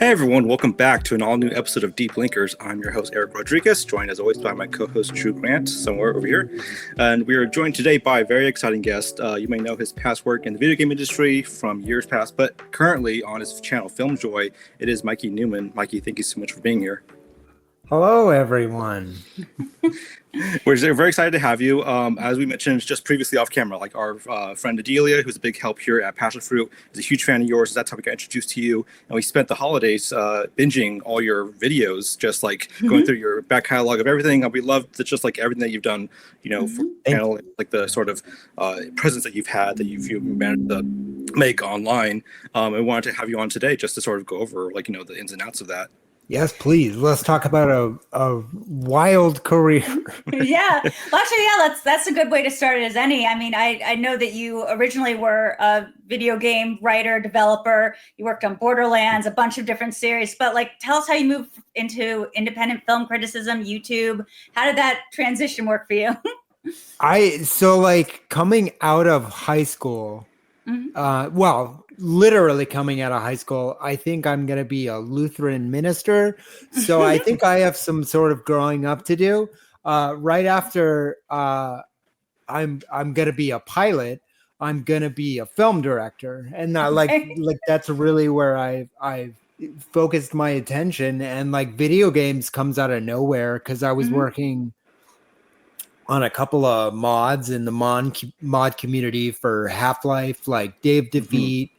Hey everyone, welcome back to an all-new episode of Deep Linkers. I'm your host, Eric Rodriguez, joined as always by my co-host, Drew Grant, somewhere over here. And we are joined today by a very exciting guest. You may know his past work in the video game industry from years past, but currently on his channel, FilmJoy, it is Mikey Neumann. Mikey, thank you so much for being here. Hello, everyone. We're very excited to have you. As we mentioned just previously off camera, like our friend Adelia, who's a big help here at Passion Fruit, is a huge fan of yours. That's how we got introduced to you. And we spent the holidays binging all your videos, just like going through your back catalog of everything. We love just like everything that you've done, you know, for channel, like the sort of presence that you've had that you've managed to make online. And wanted to have you on today just to sort of go over like, you know, the ins and outs of that. Yes, please. Let's talk about a wild career. Yeah. Well, actually, yeah, that's a good way to start it as any. I mean, I know that you originally were a video game writer, developer. You worked on Borderlands, a bunch of different series. But like, tell us how you moved into independent film criticism, YouTube. How did that transition work for you? Coming out of high school, literally coming out of high school, I think I'm going to be a Lutheran minister. So I think I have some sort of growing up to do. Right after I'm going to be a pilot, I'm going to be a film director. And that's really where I've focused my attention. And like video games comes out of nowhere because I was working on a couple of mods in the mod community for Half-Life, like Dave Defeat.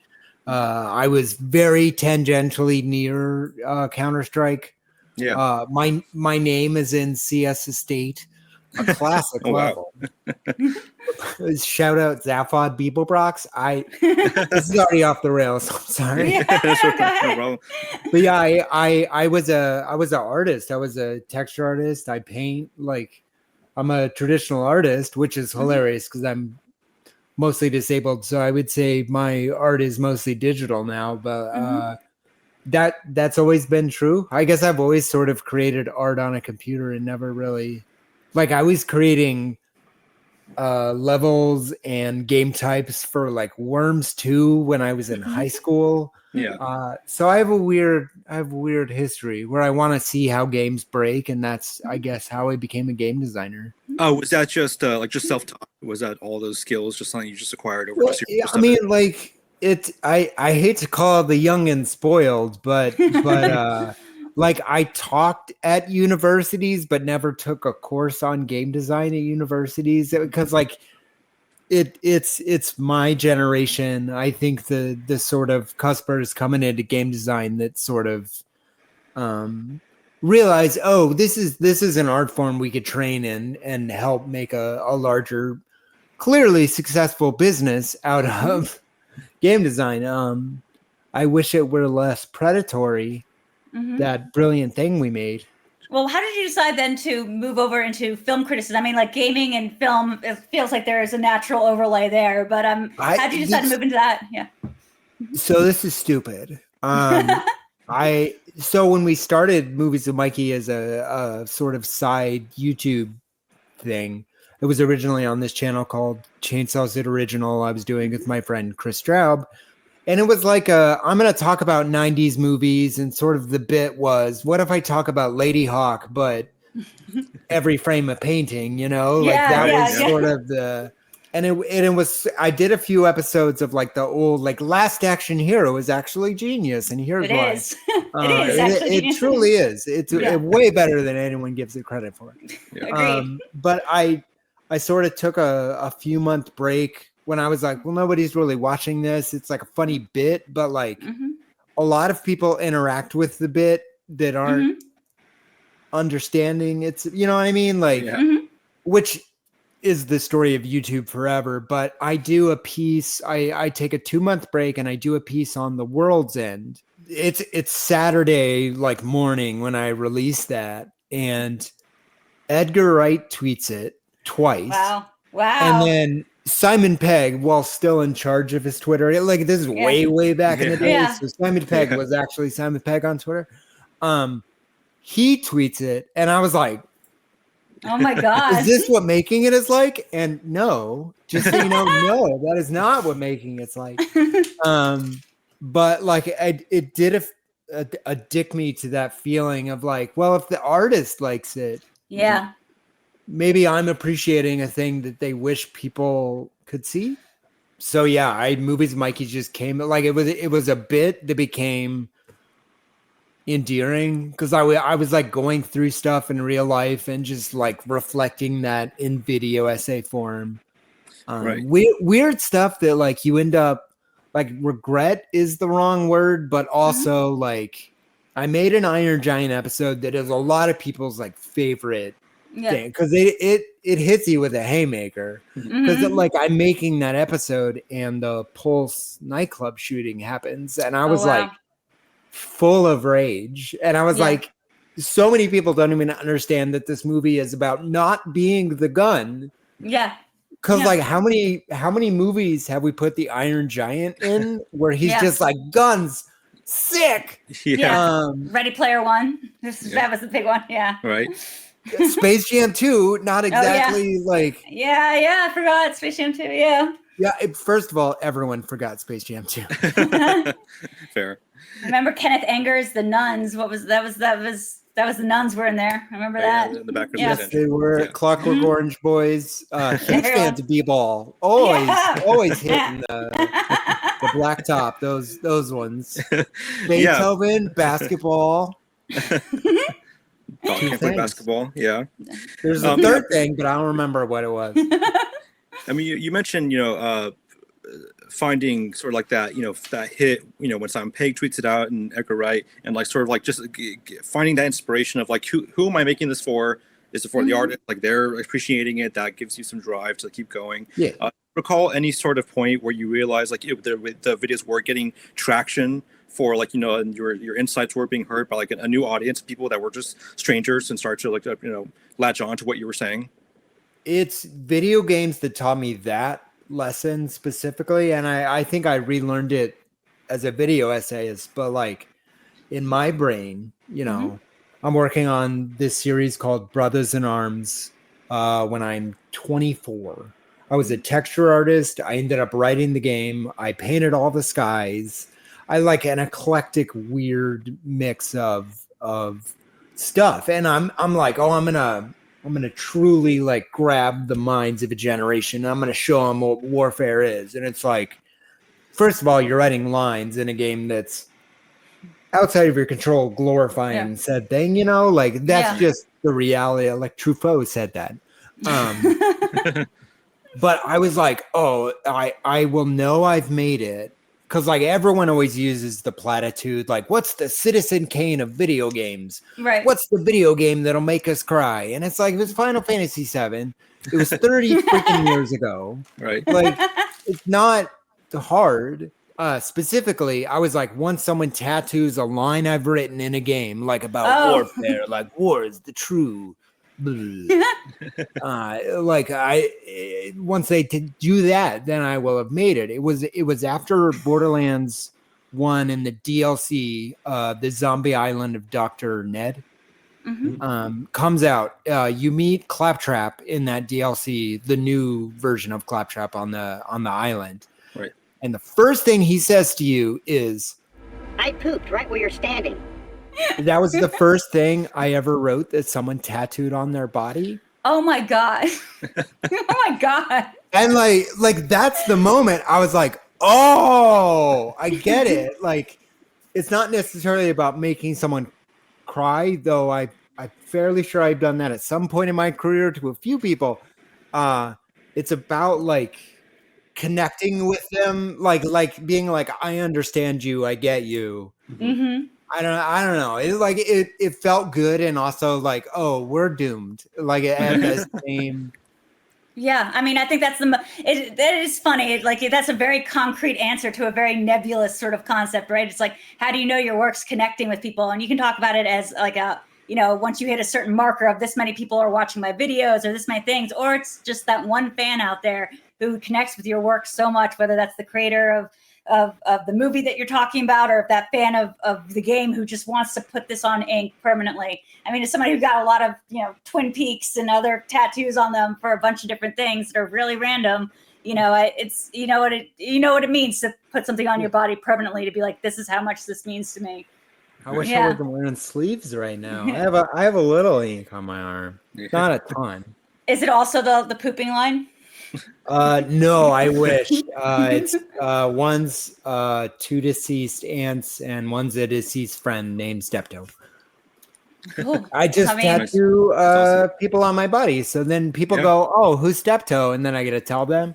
I was very tangentially near Counter-Strike. Yeah. My name is in CS Estate, a classic level. Shout out Zaphod Beeblebrox. This is already off the rails. I'm sorry. Yeah, but yeah, I was an artist. I was a texture artist. I paint. Like, I'm a traditional artist, which is hilarious because I'm mostly disabled, so I would say my art is mostly digital now, but that's always been true. I guess I've always sort of created art on a computer and never really, like, I was creating levels and game types for like Worms 2 when I was in high school. Yeah. So I have a weird history where I want to see how games break, and that's, I guess, how I became a game designer. Oh, was that just self-taught? Was that all those skills just something you just acquired over the years? I mean, like I hate to call it the young and spoiled, but like I talked at universities, but never took a course on game design at universities because like it's my generation. I think the sort of cuspers coming into game design that sort of realize, oh, this is an art form we could train in and help make a larger, clearly successful business out of game design. I wish it were less predatory, that brilliant thing we made. Well, how did you decide then to move over into film criticism? I mean, like gaming and film, it feels like there is a natural overlay there, but how did you decide to move into that? Yeah. So this is stupid. So when we started Movies with Mikey as a sort of side YouTube thing, it was originally on this channel called Chainsaw's It Original. I was doing with my friend Chris Straub. And it was like I'm going to talk about 90s movies, and sort of the bit was, what if I talk about Lady Hawk, but every frame a painting, you know? Like sort of the... And it was, I did a few episodes of like the old, like Last Action Hero is actually genius. And here's why. It is. It truly is. It's way better than anyone gives it credit for. Agreed. But I sort of took a few month break when I was like, well, nobody's really watching this. It's like a funny bit, but like a lot of people interact with the bit that aren't understanding. It's, you know what I mean? Like, which is the story of YouTube forever. But I do a piece, I take a 2-month break and I do a piece on The World's End. It's Saturday, like morning when I release that. And Edgar Wright tweets it twice. Wow. And then Simon Pegg, while still in charge of his Twitter, like this is way back in the day. So Simon Pegg was actually Simon Pegg on Twitter. He tweets it, and I was like, "Oh my god, is this what making it is like?" And no, just so you know, no, that is not what making it's like. But like, it did addict me to that feeling of like, well, if the artist likes it, Yeah. maybe I'm appreciating a thing that they wish people could see. So yeah, movies Mikey just came like it was a bit that became endearing because I was like going through stuff in real life and just like reflecting that in video essay form. Right. Weird stuff that like you end up like regret is the wrong word, but also like I made an Iron Giant episode that is a lot of people's like favorite thing because it hits you with a haymaker because like I'm making that episode and the Pulse nightclub shooting happens and I was like full of rage and I was like, so many people don't even understand that this movie is about not being the gun. Because like how many movies have we put the Iron Giant in where he's just like guns sick? Ready Player One. That was the big one. Right. Space Jam 2, not exactly like I forgot Space Jam 2. First of all, everyone forgot Space Jam 2. Fair. Remember Kenneth Anger's The Nuns? What was that? Was the Nuns were in there? Remember that? In the back of yes, they were Clockwork Orange boys. Huge fans of B-ball. Always hitting the black top. Those ones. Beethoven, basketball. Can't play basketball. Yeah. There's a third thing, but I don't remember what it was. I mean, you mentioned, finding sort of like that, that hit, when Simon Pegg tweets it out and Edgar Wright, and like sort of like just finding that inspiration of like, who am I making this for? Is it for the artist? Like they're appreciating it. That gives you some drive to keep going. Recall any sort of point where you realize like the videos were getting traction for like, and your insights were being heard by like a new audience, people that were just strangers and start to like, latch on to what you were saying? It's video games that taught me that lesson specifically. And I think I relearned it as a video essayist, but like in my brain, I'm working on this series called Brothers in Arms when I'm 24. I was a texture artist. I ended up writing the game. I painted all the skies. I like an eclectic, weird mix of stuff. And I'm like, I'm gonna truly like grab the minds of a generation. I'm gonna show them what warfare is. And it's like, first of all, you're writing lines in a game that's outside of your control, glorifying said thing. Like that's just the reality. Like Truffaut said that. But I was like, I will know I've made it. Because like everyone always uses the platitude, like, what's the Citizen Kane of video games? Right. What's the video game that'll make us cry? And it's like, it was Final Fantasy VII. It was 30 freaking years ago. Right. Like, it's not hard. Specifically, I was like, once someone tattoos a line I've written in a game, like about warfare, like war is the true. Once they do that, then I will have made it. It was after Borderlands 1 and the DLC, the Zombie Island of Dr. Ned comes out. You meet Claptrap in that DLC, the new version of Claptrap on the island. Right. And the first thing he says to you is, "I pooped right where you're standing." That was the first thing I ever wrote that someone tattooed on their body. Oh my God. Oh my God. And like that's the moment I was like, oh, I get it. Like, it's not necessarily about making someone cry, though I'm fairly sure I've done that at some point in my career to a few people. It's about like connecting with them, like being like, I understand you, I get you. Mm-hmm. I don't know. It like it felt good, and also like, oh, we're doomed. Like it had the same. Yeah, I mean, I think that's that is funny. Like that's a very concrete answer to a very nebulous sort of concept, right? It's like, how do you know your work's connecting with people? And you can talk about it as like once you hit a certain marker of this many people are watching my videos or this many things, or it's just that one fan out there who connects with your work so much, whether that's the creator of the movie that you're talking about, or if that fan of the game who just wants to put this on ink permanently. I mean, as somebody who got a lot of, Twin Peaks and other tattoos on them for a bunch of different things that are really random, it's, what it means to put something on your body permanently, to be like, this is how much this means to me. I wish I Yeah. wasn't wearing sleeves right now. I have a little ink on my arm, not a ton. Is it also the pooping line? No, I wish. It's one's two deceased aunts and one's a deceased friend named Steptoe. Ooh, I just I mean- tattoo awesome. people on my body, so then people Yeah. go, "Oh, who's Steptoe?" And then I get to tell them,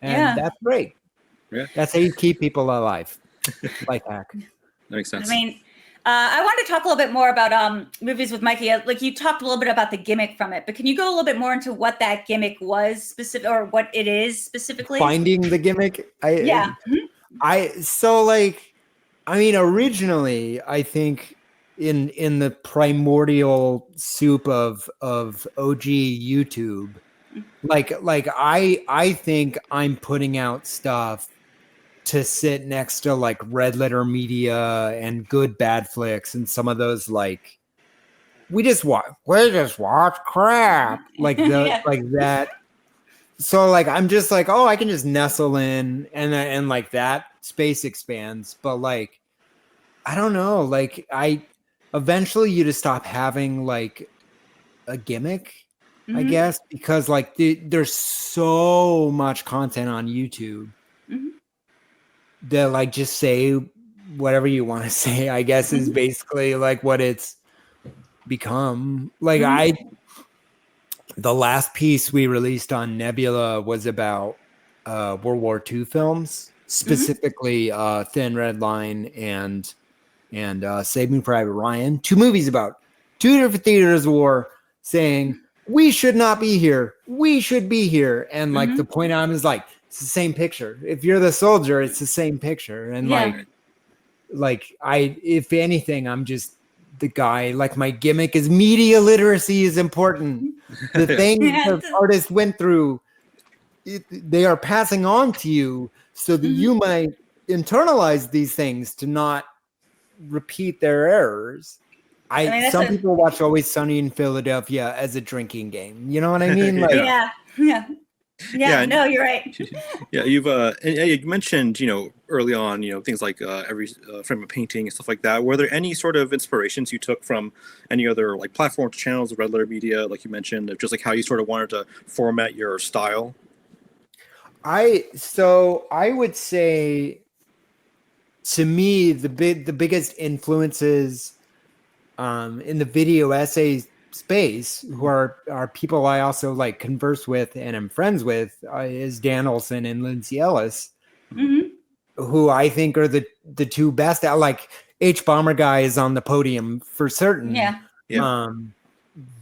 and Yeah. that's great. Yeah. That's how you keep people alive. Life hack. That makes sense. I mean, I wanted to talk a little bit more about movies with Mikey. Like you talked a little bit about the gimmick from it, but can you go a little bit more into what that gimmick was specific, or what it is specifically? Finding the gimmick. Yeah. Originally, I think in the primordial soup of OG YouTube, like I think I'm putting out stuff to sit next to like Red Letter Media and Good Bad Flicks and some of those like we just watch crap like Yeah. like that. So like I'm just like, oh, I can just nestle in and like that space expands. But like I don't know, like I eventually you just stop having like a gimmick, I Mhm. guess, because like there's so much content on YouTube Mhm. that like just say whatever you want to say, I guess is basically like what it's become. Like the last piece we released on Nebula was about World War II films, specifically Thin Red Line and Saving Private Ryan. Two movies about two different theaters of war saying we should not be here, we should be here, and like the point on is like it's the same picture. If you're the soldier, it's the same picture, and Yeah. like I, if anything, I'm just the guy. Like my gimmick is media literacy is important. The things the artists went through, they are passing on to you so that you might internalize these things to not repeat their errors. mean, that's Some a- people watch Always Sunny in Philadelphia as a drinking game. You know what I mean? Like, Yeah. Yeah, and- No, you're right. Yeah, you've and you mentioned early on things like every frame of painting and stuff like that. Were there any sort of inspirations you took from any other like platforms, channels, Red Letter Media, like you mentioned, of just like how you sort of wanted to format your style? I would say to me the biggest influences in the video essay space, who are people I also like converse with and am friends with, is Dan Olson and Lindsay Ellis, who I think are the two best. Like H Bomber Guy is on the podium for certain. Yeah.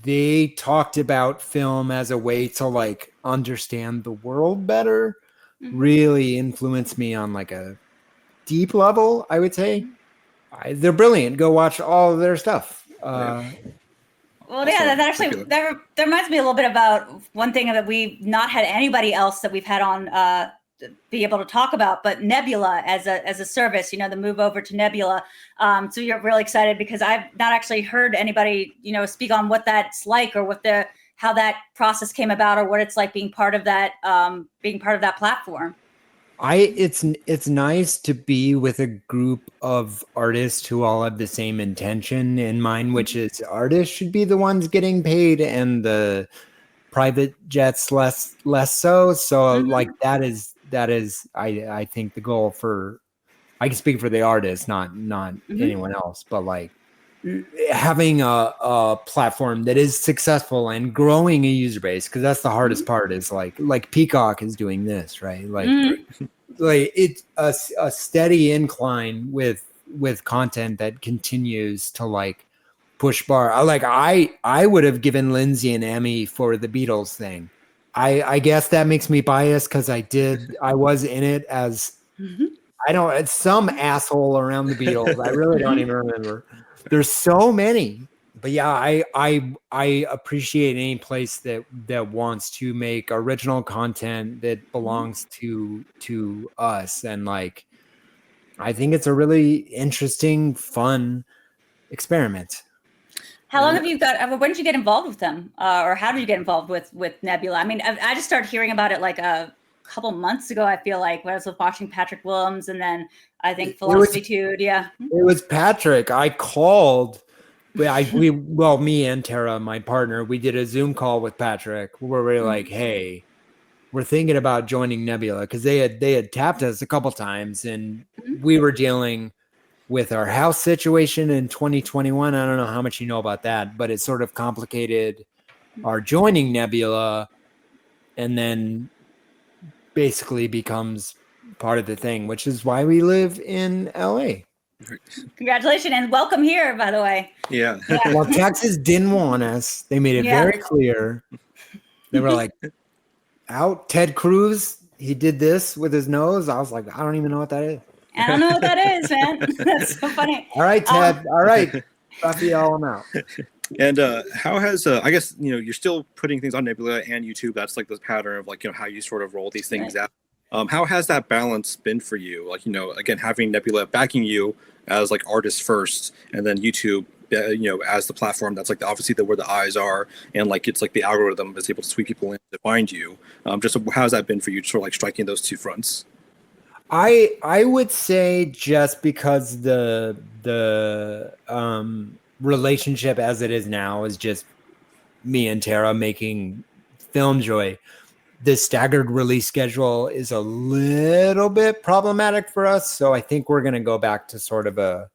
They talked about film as a way to like understand the world better. Really influenced me on like a deep level, I would say. They're brilliant. Go watch all of their stuff. Well, yeah, that actually that reminds me a little bit about one thing that we've not had anybody else that we've had on be able to talk about, but Nebula as a service, the move over to Nebula. So you're really excited because I've not actually heard anybody, speak on what that's like or how that process came about or what it's like being part of that platform. It's nice to be with a group of artists who all have the same intention in mind, which is artists should be the ones getting paid and the private jets less so. So like that is I think the goal for, I can speak for the artist, not anyone else, but like having a platform that is successful and growing a user base, because that's the hardest part, is like Peacock is doing this, right? Like like it's a steady incline with content that continues to like push bar. I would have given Lindsay an Emmy for the Beatles thing. I guess that makes me biased because I was in it as it's some asshole around the Beatles. I really don't even remember. There's so many, but yeah, I appreciate any place that wants to make original content that belongs to us, and like I think it's a really interesting, fun experiment. How long have you got? When did you get involved with them, or how did you get involved with Nebula? I mean, I just started hearing about it like couple months ago, I feel like, when I was watching Patrick Willems, and then I think Philosophy Tude. Yeah. It was Patrick. I called. Me and Tara, my partner, we did a Zoom call with Patrick where we were like, hey, we're thinking about joining Nebula, because they had tapped us a couple times, and we were dealing with our house situation in 2021. I don't know how much you know about that, but it sort of complicated our joining Nebula, and then basically becomes part of the thing, which is why we live in LA. Congratulations and welcome here, by the way. Yeah. Well, Texas didn't want us. They made it very clear. They were like, out Ted Cruz, he did this with his nose. I was like, I don't even know what that is. I don't know what that is, man. That's so funny. All right, Ted. All right. Raphael, I'm out. And how has I guess you're still putting things on Nebula and YouTube. That's like the pattern of like how you sort of roll these things out. How has that balance been for you? Like again, having Nebula backing you as like artist first, and then YouTube as the platform that's like obviously where the eyes are, and like it's like the algorithm is able to sweep people in to find you. Just how's that been for you, sort of like striking those two fronts? I would say just because the relationship as it is now is just me and Tara making FilmJoy. The staggered release schedule is a little bit problematic for us, so I think we're going to go back to sort of a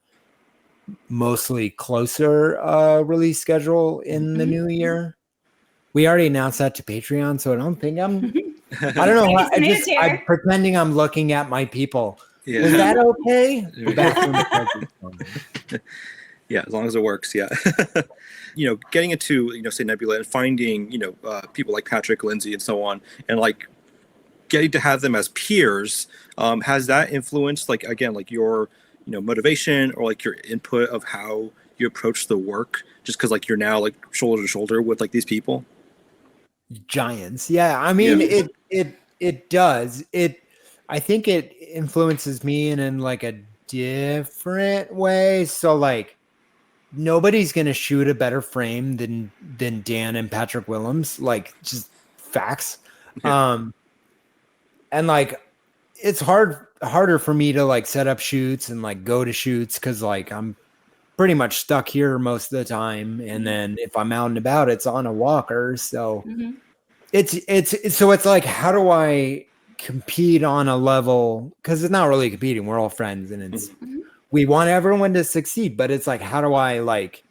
mostly closer release schedule in the new year. We already announced that to Patreon, so I don't think I'm I'm pretending I'm looking at my people. Yeah. Is that okay? Yeah, as long as it works. Yeah. Getting into, say Nebula and finding, people like Patrick, Lindsay, and so on, and like getting to have them as peers, has that influenced, like, again, like your, motivation or like your input of how you approach the work, just because like you're now like shoulder to shoulder with like these people? Giants. Yeah. I mean, it does. I think it influences me in like a different way. So like, nobody's going to shoot a better frame than Dan and Patrick Willems, like just facts. And like, it's harder for me to like set up shoots and like go to shoots, because like I'm pretty much stuck here most of the time. And then if I'm out and about, it's on a walker. So it's like, how do I compete on a level? Because it's not really competing. We're all friends, and it's we want everyone to succeed, but it's like, how do I like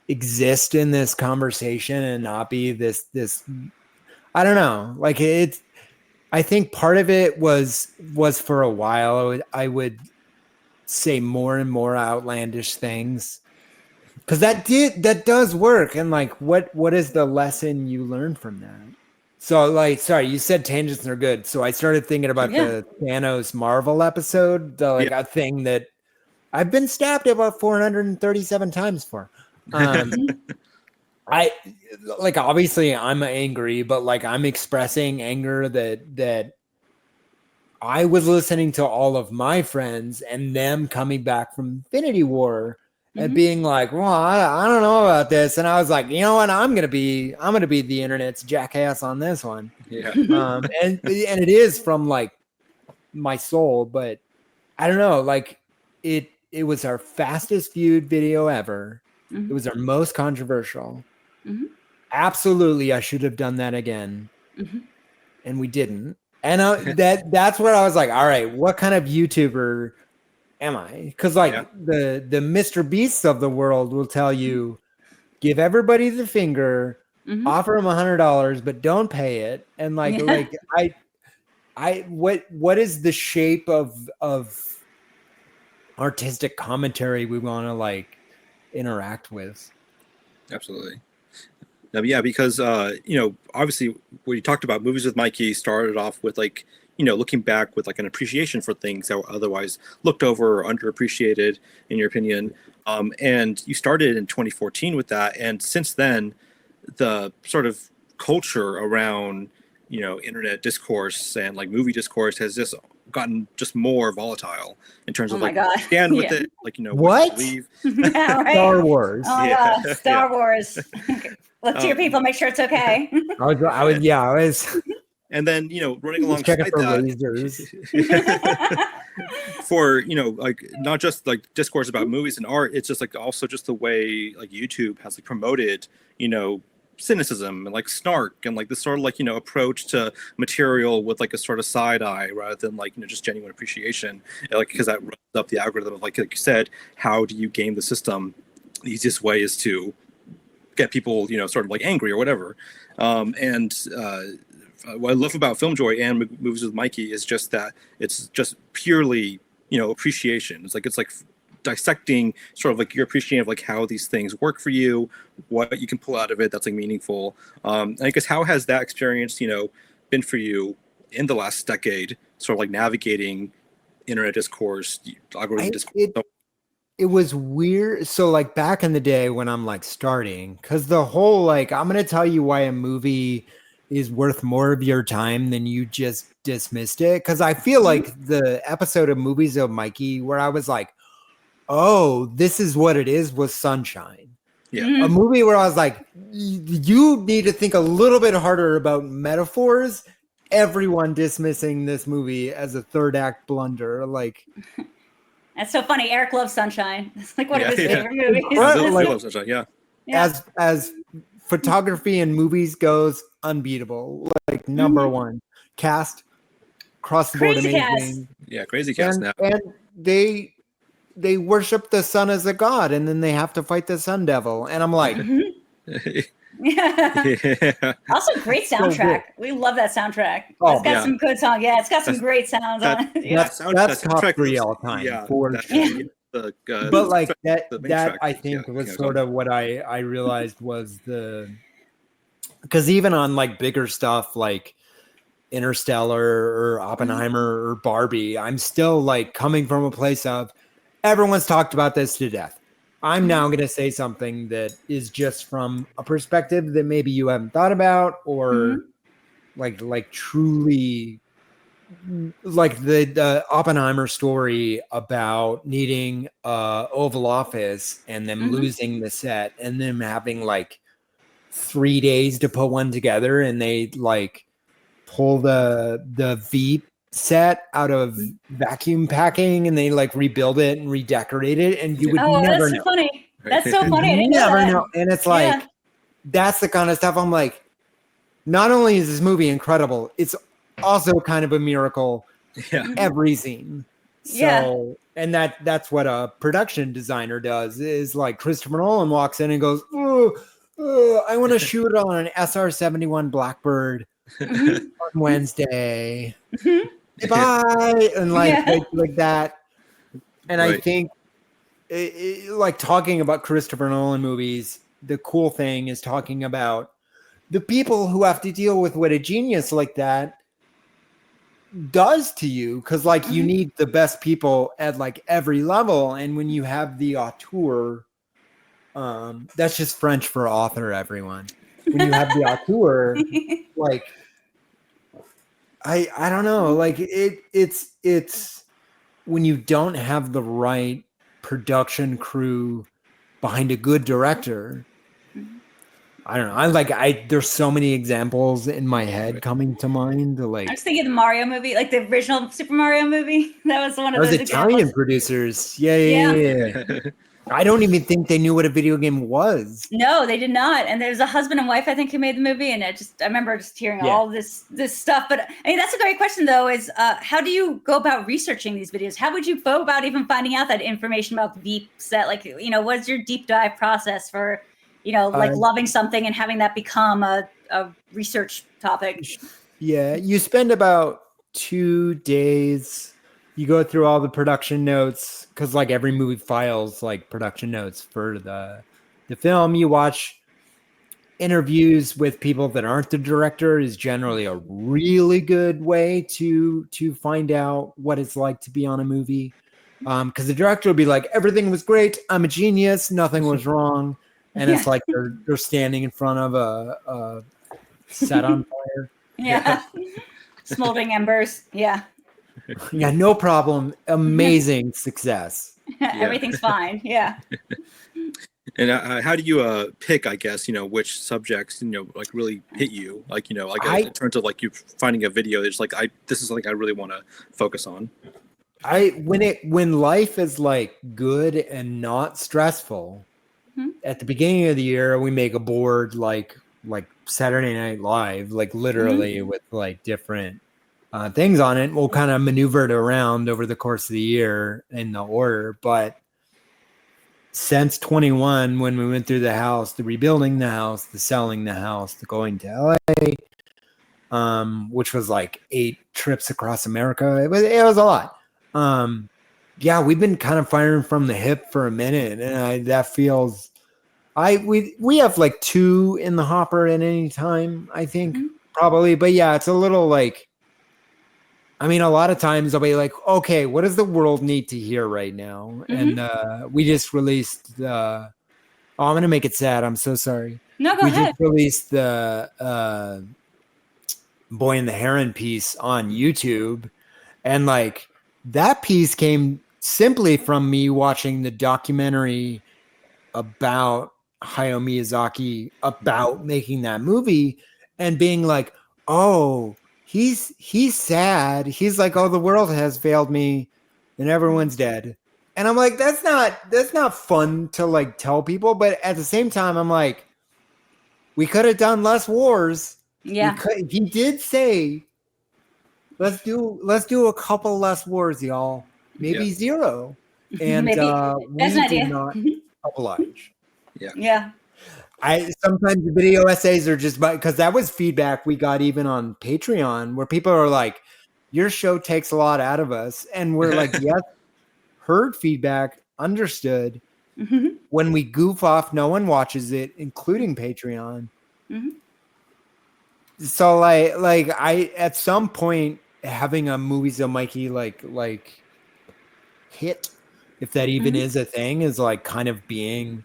exist in this conversation and not be this, I don't know. Like I think part of it was for a while, I would say more and more outlandish things, because that does work. And like, what is the lesson you learn from that? So like, sorry, you said tangents are good. So I started thinking about the Thanos Marvel episode, a thing that I've been stabbed about 437 times for. I like, obviously I'm angry, but like I'm expressing anger that I was listening to all of my friends and them coming back from Infinity War and being like, well, I don't know about this. And I was like, you know what? I'm going to be the internet's jackass on this one. Yeah. And it is from like my soul, but I don't know, like it was our fastest viewed video ever. It was our most controversial. Absolutely. I should have done that again. And we didn't. And that's where I was like, all right, what kind of YouTuber am I? Because like the Mr. Beasts of the world will tell you, give everybody the finger, offer them $100, but don't pay it. And like what is the shape of artistic commentary we want to like interact with? Absolutely. Yeah, because obviously when you talked about Movies with Mikey started off with like, looking back with like an appreciation for things that were otherwise looked over or underappreciated, in your opinion. And you started in 2014 with that. And since then, the sort of culture around, internet discourse and like movie discourse has just gotten just more volatile in terms of like stand with it, like, what? Star Wars. Oh my God, Star Wars. Look to your people, make sure it's okay. I was And then, you know, running Let's check alongside it for that, lasers. for, you know, like not just like discourse about movies and art, it's just like also just the way like YouTube has like promoted, you know, cynicism and like snark and like this sort of like, you know, approach to material with like a sort of side eye rather than like, you know, just genuine appreciation. And, like, because that runs up the algorithm of like you said, how do you game the system? The easiest way is to get people, you know, sort of like angry or whatever. What I love about FilmJoy and Movies with Mikey is just that it's just purely, you know, appreciation. It's like dissecting sort of like your appreciation of like how these things work for you, what you can pull out of it that's like meaningful. And I guess how has that experience, you know, been for you in the last decade, sort of like navigating internet discourse, algorithm discourse? It was weird. So like back in the day when I'm like starting, because the whole like I'm gonna tell you why a movie is worth more of your time than you just dismissed it. Because I feel like the episode of Movies of Mikey where I was like, oh, this is what it is, was Sunshine. Yeah. A movie where I was like, you need to think a little bit harder about metaphors. Everyone dismissing this movie as a third act blunder. Like, that's so funny. Eric loves Sunshine. It's like one of his Yeah. favorite movies. Right, I like- love Sunshine, yeah. Yeah. as photography and movies goes, unbeatable. Like number one. Cast, cross the board Crazy amazing. Yeah, crazy cast now. And they worship the sun as a god, and then they have to fight the sun devil. And I'm like, Yeah. Yeah. Also, great soundtrack. We love that soundtrack. Oh, It's got yeah. some good songs. Yeah, it's got some That's- great sounds on it. Yeah. that's top soundtrack 3 was- all time, Yeah, for that- sure. But Like that the main track, I think yeah, was yeah, sort of what I realized was because even on like bigger stuff like Interstellar or Oppenheimer or Barbie, I'm still like coming from a place of everyone's talked about this to death. I'm now going to say something that is just from a perspective that maybe you haven't thought about, or like truly like the Oppenheimer story about needing Oval Office and them losing the set and them having like 3 days to put one together, and they like pull the Veep set out of vacuum packing and they like rebuild it and redecorate it, and you would Oh, never that's know. so funny. That's so funny. I You didn't know never that. know. And it's like, Yeah. that's the kind of stuff I'm like, not only is this movie incredible, it's also kind of a miracle Yeah. every scene. So, Yeah. and that's what a production designer does, is like Christopher Nolan walks in and goes, I want to shoot on an SR-71 Blackbird on Wednesday. Bye. And like that. And I Right. think like talking about Christopher Nolan movies, the cool thing is talking about the people who have to deal with what a genius like that does to you, because like you need the best people at like every level, and when you have the auteur, that's just French for author, everyone. When you have the auteur, like I don't know, like it's when you don't have the right production crew behind a good director. I don't know. There's so many examples in my head coming to mind. Like, I was thinking the Mario movie, like the original Super Mario movie. That was one of those those Italian examples. producers. Yeah. I don't even think they knew what a video game was. No, they did not. And there's a husband and wife, I think, who made the movie. And I remember just hearing all this stuff. But I mean, that's a great question, though, is how do you go about researching these videos? How would you go about even finding out that information about the Veep set? Like, what's your deep dive process for, like loving something and having that become a research topic? Yeah, you spend about 2 days. You go through all the production notes, because like every movie files like production notes for the film. You watch interviews with people that aren't the director, is generally a really good way to find out what it's like to be on a movie. Because the director will be like, everything was great, I'm a genius, nothing was wrong. And it's like they're standing in front of a set on fire. Yeah. Smoldering embers. Yeah. Yeah, no problem. Amazing success. Everything's fine. Yeah. And how do you pick, I guess, which subjects, like really hit you, like, in terms of like you finding a video that's like, this is something I really want to focus on. When life is like good and not stressful, at the beginning of the year, we make a board like Saturday Night Live, like literally with like different things on it. We'll kind of maneuver it around over the course of the year in the order, but since 21, when we went through the house, the rebuilding the house, the selling the house, the going to LA, which was like 8 trips across America. It was a lot. Yeah, we've been kind of firing from the hip for a minute, and that feels. We have like 2 in the hopper at any time, I think, probably. But yeah, it's a little like. I mean, a lot of times I'll be like, okay, what does the world need to hear right now? And we just released I'm going to make it sad. I'm so sorry. No, go ahead. We just released the Boy and the Heron piece on YouTube. And like that piece came simply from me watching the documentary about Hayao Miyazaki about making that movie and being like, oh, he's sad. He's like, oh, the world has failed me and everyone's dead. And I'm like, that's not fun to like tell people. But at the same time, I'm like, we could have done less wars. Yeah. He did say, let's do a couple less wars, y'all. Maybe 0. And Maybe. We did not oblige. Yeah. Sometimes the video essays are just because that was feedback we got even on Patreon where people are like, your show takes a lot out of us. And we're like, yes, heard feedback, understood. When we goof off, no one watches it, including Patreon. So like I, at some point having a Movies of Mikey, like hit, if that even is a thing, is like kind of being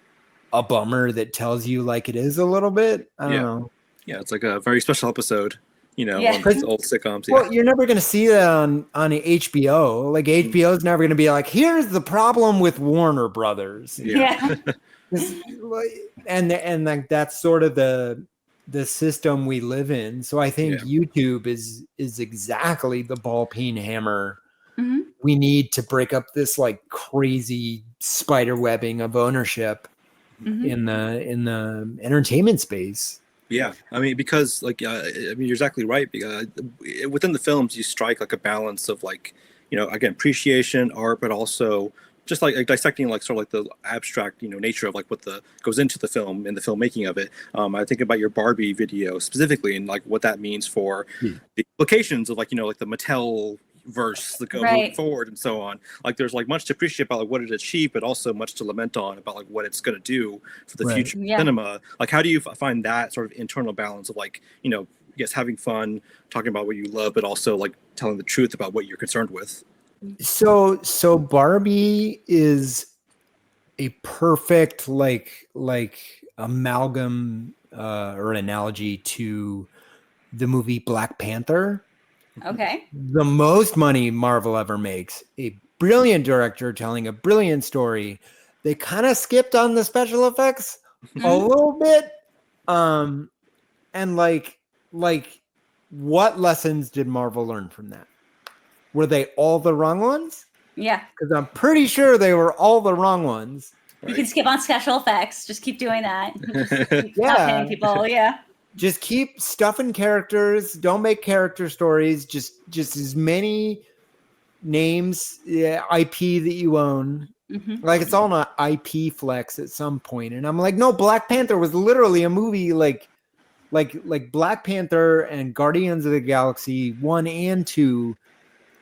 a bummer that tells you like it is a little bit. I don't know. Yeah, it's like a very special episode, on these old sitcoms. Well, you're never going to see that on HBO. Like HBO is never going to be like, here's the problem with Warner Brothers. And like that's sort of the system we live in. So I think YouTube is exactly the ball peen hammer we need to break up this like crazy spider webbing of ownership in the entertainment space. Yeah, I mean, because like, you're exactly right. Because within the films, you strike like a balance of like, again, appreciation, art, but also just like dissecting like sort of like the abstract, nature of like what goes into the film and the filmmaking of it. I think about your Barbie video specifically and like what that means for the implications of like, like the Mattel verse that go moving forward and so on. Like there's like much to appreciate about like what it achieved, but also much to lament on about like what it's going to do for the future of cinema. Like how do you find that sort of internal balance of like, yes, having fun, talking about what you love, but also like telling the truth about what you're concerned with? So Barbie is a perfect like amalgam or an analogy to the movie Black Panther. Okay. The most money Marvel ever makes. A brilliant director telling a brilliant story. They kind of skipped on the special effects a little bit. And like what lessons did Marvel learn from that? Were they all the wrong ones? Yeah. Because I'm pretty sure they were all the wrong ones. You can skip on special effects. Just keep doing that. Just keep not paying people. Yeah. Just keep stuffing characters. Don't make character stories. Just as many names, IP that you own. Like it's all an IP flex at some point. And I'm like, no, Black Panther was literally a movie like Black Panther and Guardians of the Galaxy 1 and 2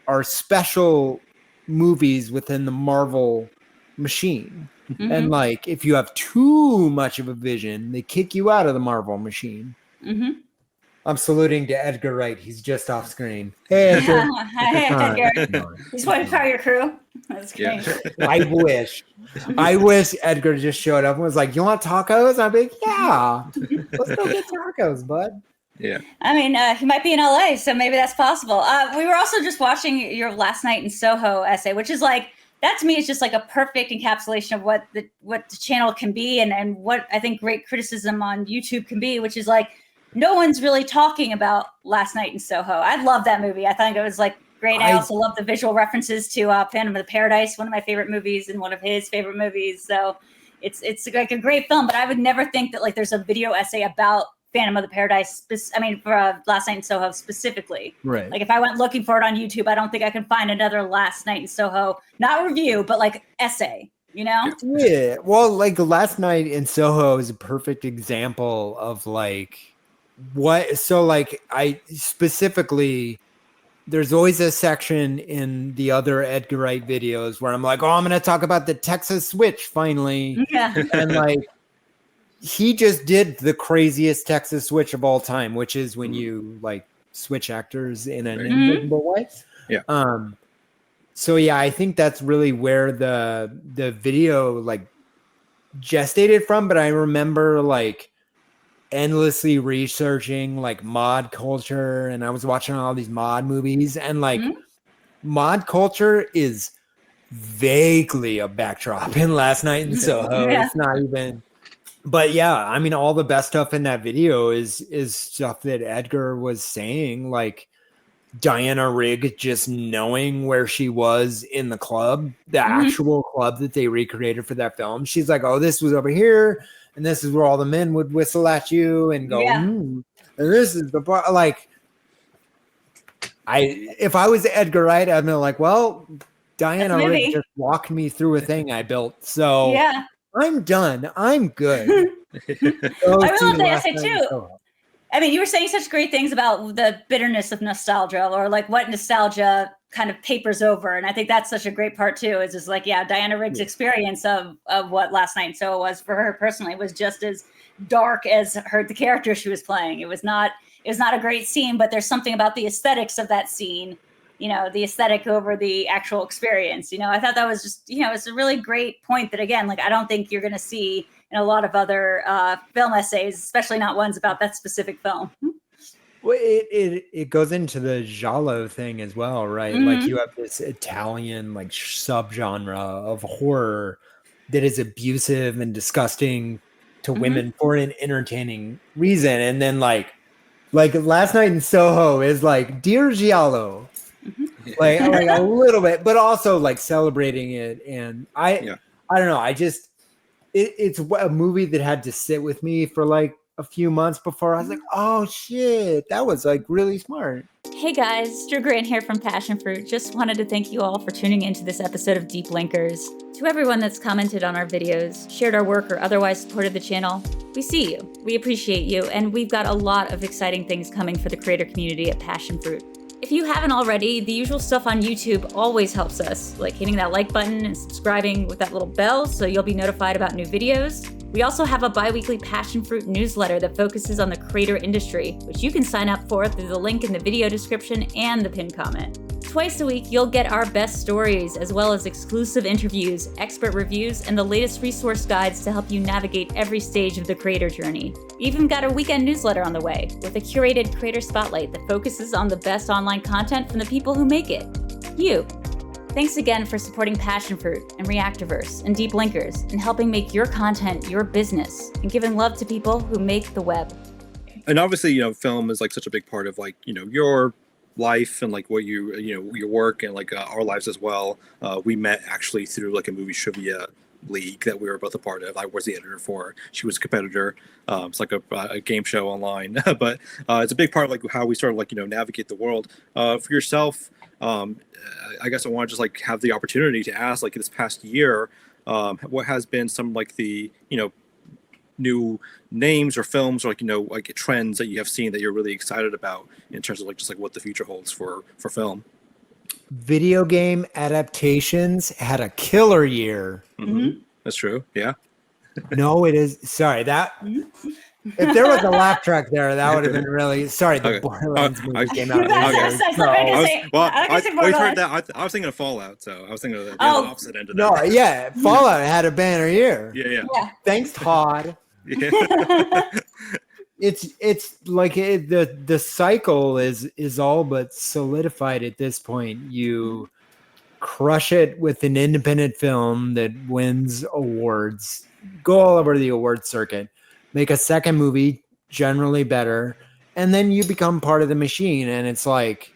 are special movies within the Marvel machine. And like if you have too much of a vision, they kick you out of the Marvel machine. I'm saluting to Edgar Wright. He's just off screen. Hey, Edgar. Hey, Edgar. He's one part of your crew. That's great. I wish Edgar just showed up and was like, you want tacos? I'd be like, yeah. Let's go get tacos, bud. Yeah. I mean, he might be in LA, so maybe that's possible. We were also just watching your Last Night in Soho essay, which is like that to me is just like a perfect encapsulation of what the channel can be, and what I think great criticism on YouTube can be, which is like no one's really talking about Last Night in Soho. I love that movie. I think it was like great. I also love the visual references to Phantom of the Paradise, one of my favorite movies and one of his favorite movies. So it's like a great film, but I would never think that like there's a video essay about Phantom of the Paradise. For Last Night in Soho specifically. Right. Like if I went looking for it on YouTube, I don't think I can find another Last Night in Soho, not review, but like essay, you know? Yeah. Well, like Last Night in Soho is a perfect example of like I specifically, there's always a section in the other Edgar Wright videos where I'm like, oh, I'm going to talk about the Texas Switch finally. Yeah. And like, he just did the craziest Texas Switch of all time, which is when you like switch actors in an invisible way. Yeah. So yeah, I think that's really where the video like gestated from. But I remember like endlessly researching like mod culture, and I was watching all these mod movies, and like mod culture is vaguely a backdrop in Last Night in Soho. Yeah. It's not even. But yeah, I mean, all the best stuff in that video is stuff that Edgar was saying, like Diana Rigg just knowing where she was in the club, the actual club that they recreated for that film. She's like, oh, this was over here, and this is where all the men would whistle at you and go, and this is the bar. Like, if I was Edgar Wright, I'd be like, well, Diana Rigg just walked me through a thing I built. So yeah. I'm done. I'm good. I really love the essay too. I mean, you were saying such great things about the bitterness of nostalgia, or like what nostalgia kind of papers over. And I think that's such a great part too, is just like, yeah, Diana Rigg's experience of what Last Night in Soho was for her personally was just as dark as the character she was playing. It was not a great scene, but there's something about the aesthetics of that scene, you know, the aesthetic over the actual experience. You know, I thought that was just, you know, it's a really great point that, again, like, I don't think you're going to see in a lot of other film essays, especially not ones about that specific film. Well, it goes into the giallo thing as well, right? Like you have this Italian like subgenre of horror that is abusive and disgusting to women for an entertaining reason. And then like Last Night in Soho is like Dear Giallo. Like a little bit, but also like celebrating it. And I don't know. I just, it's a movie that had to sit with me for like a few months before I was like, oh shit, that was like really smart. Hey guys, Drew Grant here from Passion Fruit. Just wanted to thank you all for tuning into this episode of Deep Linkers. To everyone that's commented on our videos, shared our work, or otherwise supported the channel, we see you, we appreciate you, and we've got a lot of exciting things coming for the creator community at Passion Fruit. If you haven't already, the usual stuff on YouTube always helps us, like hitting that like button and subscribing with that little bell so you'll be notified about new videos. We also have a bi-weekly Passion Fruit newsletter that focuses on the creator industry, which you can sign up for through the link in the video description and the pinned comment. Twice a week, you'll get our best stories, as well as exclusive interviews, expert reviews, and the latest resource guides to help you navigate every stage of the creator journey. We even got a weekend newsletter on the way, with a curated creator spotlight that focuses on the best online content from the people who make it. You. Thanks again for supporting Passion Fruit and Reactorverse and Deep Linkers, and helping make your content your business, and giving love to people who make the web. And obviously, you know, film is like such a big part of like, you know, your life and like what you know, your work and like our lives as well. We met actually through like a movie trivia league that we were both a part of. I was the editor for. She was a competitor. It's like a game show online, but it's a big part of like how we sort of like, you know, navigate the world. For yourself, I guess I want to just like have the opportunity to ask, like, this past year, what has been some like the, you know, new names or films or like, you know, like trends that you have seen that you're really excited about in terms of like just like what the future holds for film? Video game adaptations had a killer year. That's true. Yeah. No, it is. Sorry, that if there was a laugh track there, that would have been really. Sorry, the Borderlands movie came out. I heard that. I was thinking of Fallout, so I was thinking of the opposite end of that. No, yeah, Fallout had a banner year. Yeah. Thanks, Todd. Yeah. It's like the cycle is all but solidified at this point. crush it with an independent film that wins awards, go all over the award circuit, make a second movie generally better, and then you become part of the machine. And it's like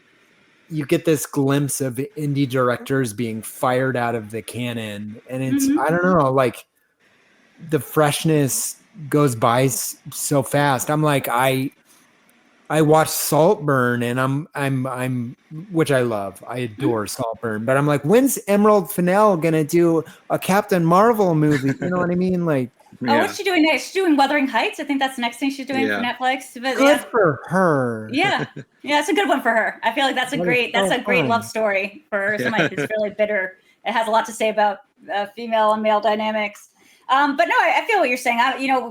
you get this glimpse of indie directors being fired out of the cannon, and it's I don't know, like the freshness goes by so fast. I'm like, I watched Saltburn, and I'm which I love. I adore Saltburn, but I'm like, when's Emerald Fennell gonna do a Captain Marvel movie? You know what I mean? Like, oh, what's she doing next? She's doing Wuthering Heights. I think that's the next thing she's doing for Netflix. But good for her. Yeah, it's a good one for her. I feel like that's a great love story for somebody who's really bitter. It has a lot to say about female and male dynamics. But no, I feel what you're saying.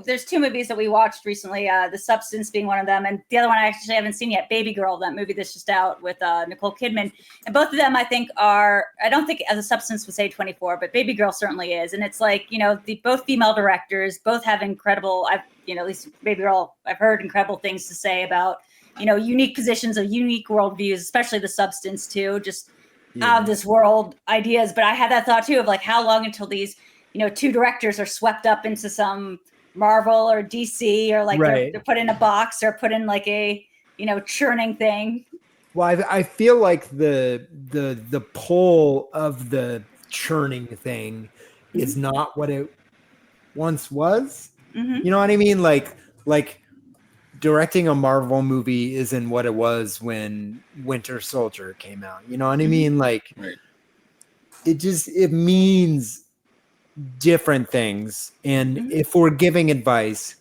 There's two movies that we watched recently, The Substance being one of them, and the other one I actually haven't seen yet, Baby Girl, that movie that's just out with Nicole Kidman. And both of them, I think, I don't think as a Substance was A24, but Baby Girl certainly is. And it's like, both female directors, both have incredible, at least Baby Girl, I've heard incredible things to say about, unique positions of unique worldviews, especially The Substance too, just out of this world ideas. But I had that thought too of like, how long until these two directors are swept up into some Marvel or DC, or like they're put in a box or put in like a, churning thing. Well, I feel like the pull of the churning thing is not what it once was. You know what I mean? Like directing a Marvel movie isn't what it was when Winter Soldier came out. You know what I mean? Like it means different things. And if we're giving advice,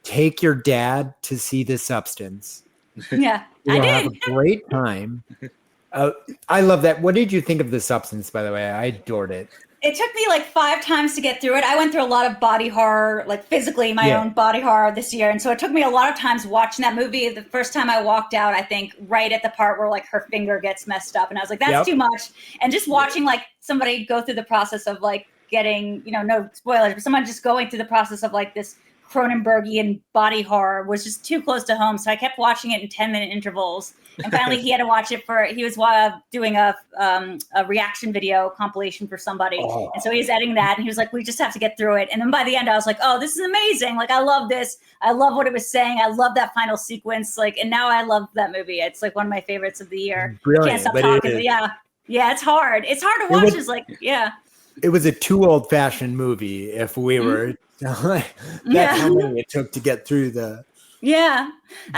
take your dad to see The Substance. Yeah, You'll have a great time. I love that. What did you think of The Substance, by the way? I adored it. It took me like 5 times to get through it. I went through a lot of body horror, like physically my own body horror this year. And so it took me a lot of times watching that movie. The first time I walked out, I think right at the part where like her finger gets messed up. And I was like, that's too much. And just watching like somebody go through the process of like getting, no spoilers, but someone just going through the process of like this Cronenbergian body horror was just too close to home. So I kept watching it in 10-minute intervals. And finally he had to watch it he was doing a reaction video compilation for somebody. And so he was editing that and he was like, we just have to get through it. And then by the end I was like, oh, this is amazing. Like, I love this. I love what it was saying. I love that final sequence. Like, and now I love that movie. It's like one of my favorites of the year. Brilliant, I can't stop talking. But yeah, it's hard. It's hard to watch. It was a too old-fashioned movie if we were that's how many it took to get through the I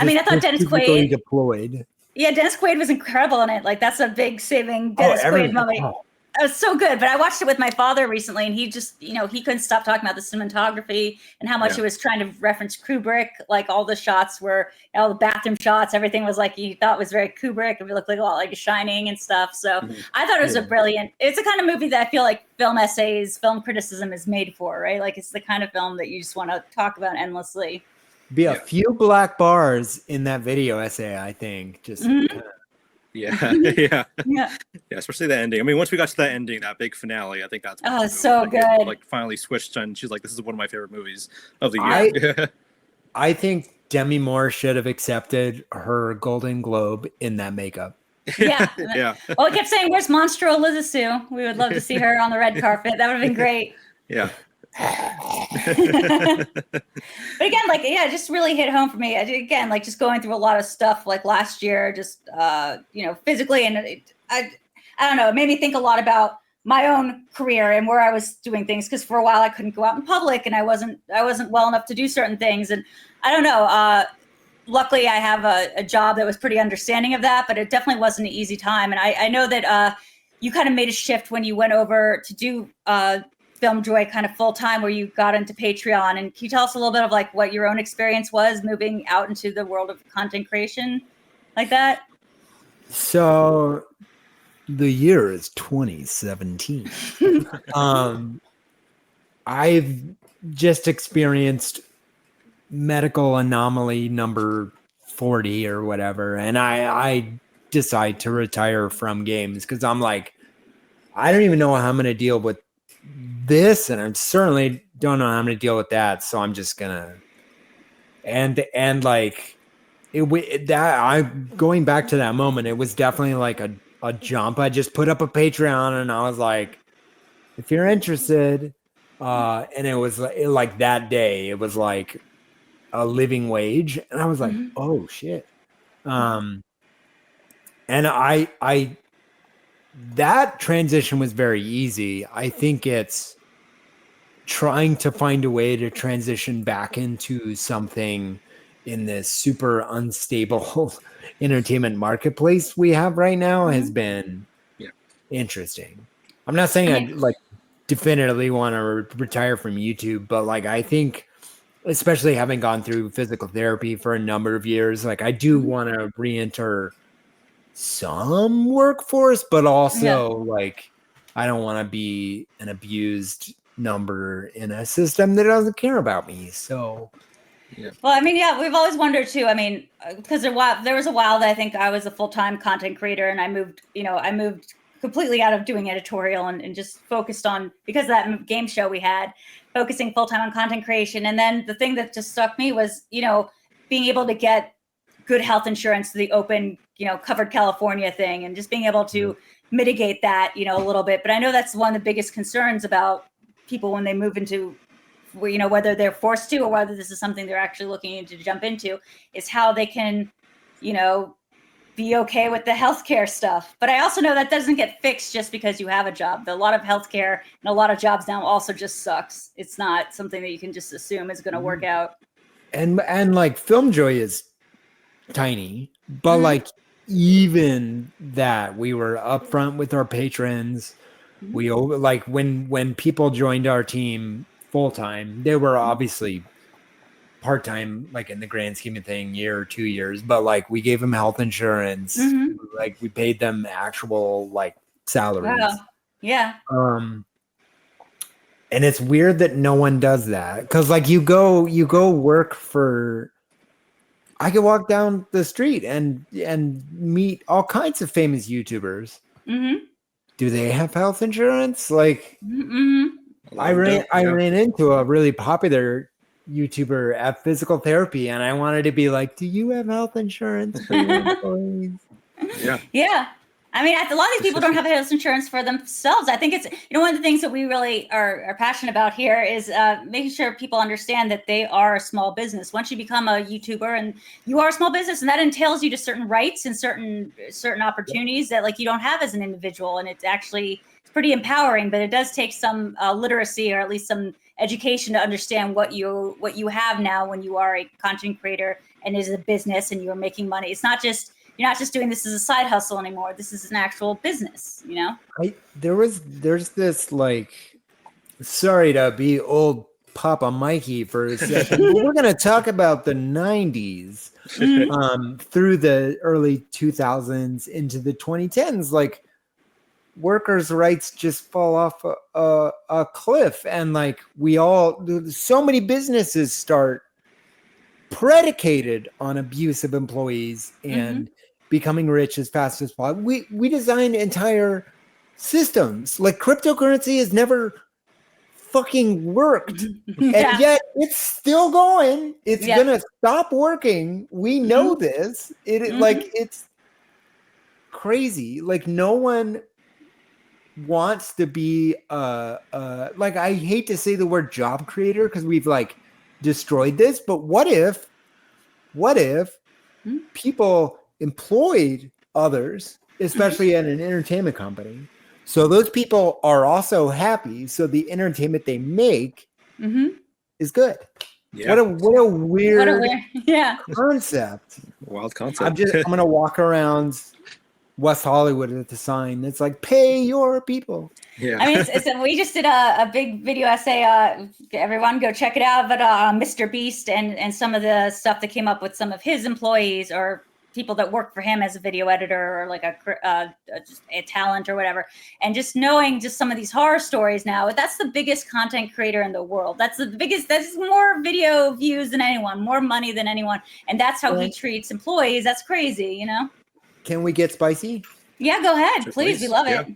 mean, I thought Dennis Quaid deployed. Yeah, Dennis Quaid was incredible in it. Like, that's a big saving Dennis Quaid moment. It was so good. But I watched it with my father recently, and he just, he couldn't stop talking about the cinematography and how much he was trying to reference Kubrick. Like, all the shots were, all the bathroom shots, everything was like, he thought was very Kubrick. It looked like a lot like Shining and stuff. So I thought it was it's the kind of movie that I feel like film essays, film criticism is made for, right? Like, it's the kind of film that you just want to talk about endlessly. Be a few black bars in that video essay, I think. Just especially the ending. I mean, once we got to that ending, that big finale, I think that's so good. Like, finally switched, and she's like, "This is one of my favorite movies of the year." I think Demi Moore should have accepted her Golden Globe in that makeup. Yeah. Well, I kept saying, "Where's Monstro Elizasu? We would love to see her on the red carpet. That would have been great." Yeah. But again, it just really hit home for me. Again, just going through a lot of stuff like last year, just physically, and I don't know, it made me think a lot about my own career and where I was doing things, because for a while I couldn't go out in public and I wasn't well enough to do certain things, and I don't know. Luckily, I have a job that was pretty understanding of that, but it definitely wasn't an easy time. And I know that you kind of made a shift when you went over to do FilmJoy kind of full time, where you got into Patreon. And can you tell us a little bit of what your own experience was moving out into the world of content creation like that? So the year is 2017. I've just experienced medical anomaly number 40 or whatever, and I decide to retire from games because I'm like, I don't even know how I'm going to deal with this, and I certainly don't know how I'm going to deal with that. So I'm just gonna going back to that moment, it was definitely like a a jump. I just put up a Patreon and I was like, if you're interested, and it was like that day, it was like a living wage, and I was like, oh shit. And I that transition was very easy. I think it's trying to find a way to transition back into something in this super unstable entertainment marketplace we have right now has been interesting. I'm not saying I like definitively want to retire from YouTube, but like I think, especially having gone through physical therapy for a number of years, like I do want to re-enter some workforce, but also like I don't want to be an abused number in a system that doesn't care about me. So well, I mean, yeah, we've always wondered too. I mean, because there was a while that I think I was a full-time content creator, and I moved completely out of doing editorial and just focused on, because of that game show we had, focusing full-time on content creation. And then the thing that just struck me was, being able to get good health insurance, the open, covered California thing, and just being able to mitigate that, a little bit. But I know that's one of the biggest concerns about people when they move into, whether they're forced to or whether this is something they're actually looking to jump into, is how they can, be okay with the healthcare stuff. But I also know that doesn't get fixed just because you have a job. A lot of healthcare and a lot of jobs now also just sucks. It's not something that you can just assume is going to work out. And like FilmJoy is tiny, but like even that, we were upfront with our patrons. We like when people joined our team full time, they were obviously part-time, like in the grand scheme of thing, year or 2 years, but like we gave them health insurance, like we paid them actual like salaries. Wow. Yeah. And it's weird that no one does that, because like you go work for, I could walk down the street and meet all kinds of famous YouTubers. Do they have health insurance? Like I ran into a really popular YouTuber at physical therapy, and I wanted to be like, do you have health insurance for your employees? Yeah. I mean, a lot of these people don't have health insurance for themselves. I think it's, one of the things that we really are passionate about here is making sure people understand that they are a small business. Once you become a YouTuber, and you are a small business, and that entails you to certain rights and certain opportunities that like you don't have as an individual. And it's pretty empowering, but it does take some literacy, or at least some education, to understand what you have now when you are a content creator and is a business and you're making money. It's not just, you're not just doing this as a side hustle anymore. This is an actual business, There's this like, sorry to be old Papa Mikey for a second, but we're going to talk about the 90s through the early 2000s into the 2010s. Like, workers' rights just fall off a cliff, and like so many businesses start predicated on abuse of employees and becoming rich as fast as possible. We designed entire systems. Like cryptocurrency has never fucking worked, and yet it's still going. It's gonna stop working. We know this. Like it's crazy. Like no one wants to be like, I hate to say the word job creator because we've like destroyed this, but what if people employed others, especially at an entertainment company, so those people are also happy, so the entertainment they make is good. What a weird concept. Wild concept. I'm gonna walk around West Hollywood with the sign that's like, pay your people. Yeah. I mean, we just did a big video essay. Everyone go check it out. But Mr. Beast and some of the stuff that came up with some of his employees or people that work for him as a video editor or like just a talent or whatever. And just knowing just some of these horror stories now, that's the biggest content creator in the world. That's more video views than anyone, more money than anyone. And that's how he treats employees. That's crazy, Can we get spicy? Yeah, go ahead. Please. We love it.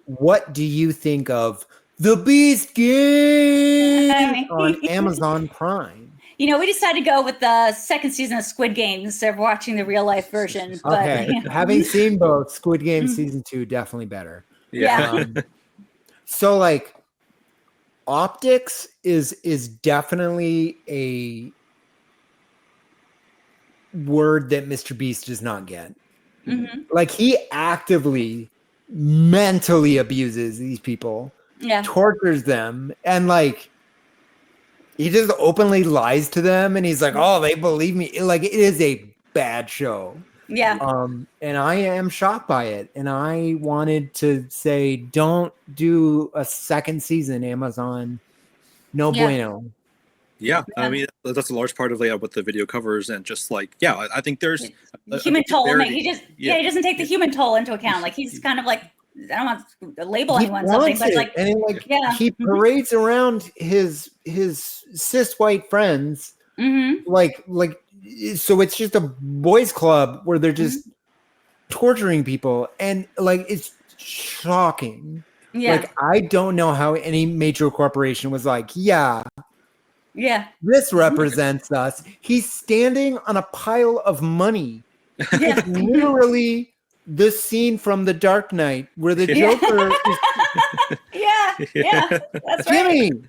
What do you think of The Beast Game on Amazon Prime? we decided to go with the second season of Squid Game instead of watching the real life version. But, Okay, having seen both, Squid Game season 2 definitely better. Yeah. So like, optics is definitely a word that Mr. Beast does not get. Like, he actively mentally abuses these people, tortures them, and like, he just openly lies to them, and he's like, oh, they believe me. Like, it is a bad show. Yeah. And I am shocked by it. And I wanted to say, don't do a second season, Amazon. No bueno. Yeah, I mean, that's a large part of what the video covers, and just like, I think there's human toll. He doesn't take the human toll into account. Like, he's kind of like, I don't want to label anyone something, but like, and like, he parades around his cis white friends, like, so it's just a boys club where they're just torturing people, and like, it's shocking. Like, I don't know how any major corporation was like, this represents us. He's standing on a pile of money. It's literally the scene from The Dark Knight where the Joker is that's Jimmy. right.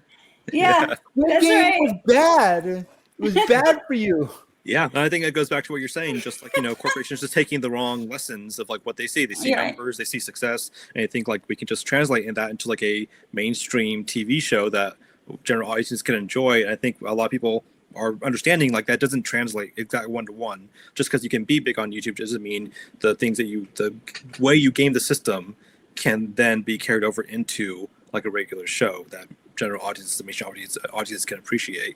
Yeah, That game was bad. It was bad for you. Yeah, and I think it goes back to what you're saying, just like, corporations just taking the wrong lessons of like what they see. They see numbers, they see success, and I think like we can just translate that into like a mainstream TV show that general audiences can enjoy. And I think a lot of people are understanding like that doesn't translate exactly 1-to-1. Just because you can be big on YouTube doesn't mean the way you game the system can then be carried over into like a regular show that general audiences, the mainstream audiences can appreciate.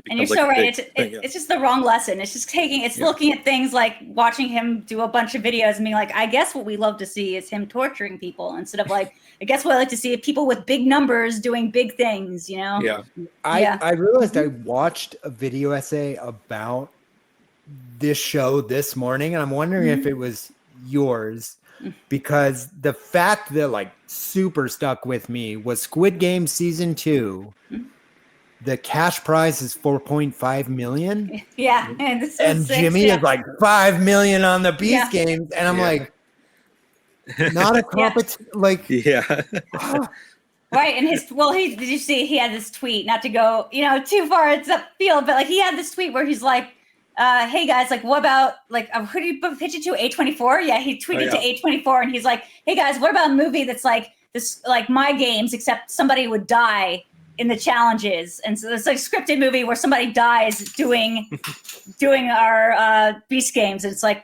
And you're so right. It's just the wrong lesson. It's just looking at things like watching him do a bunch of videos and being like, I guess what we love to see is him torturing people, instead of like, I guess what I like to see is people with big numbers doing big things, I realized I watched a video essay about this show this morning, and I'm wondering if it was yours, because the fact that like super stuck with me was Squid Game season 2. The cash prize is 4.5 million. Yeah. And Jimmy is like 5 million on the Beast games. And I'm like, not a competition. Like, right. And did you see he had this tweet, not to go, too far it's upfield, but like he had this tweet where he's like, hey guys, like, what about like, who did you pitch it to? A24? Yeah. He tweeted to A24 and he's like, hey guys, what about a movie that's like this, like My Games, except somebody would die in the challenges, and so it's like a scripted movie where somebody dies doing our Beast games, and it's like,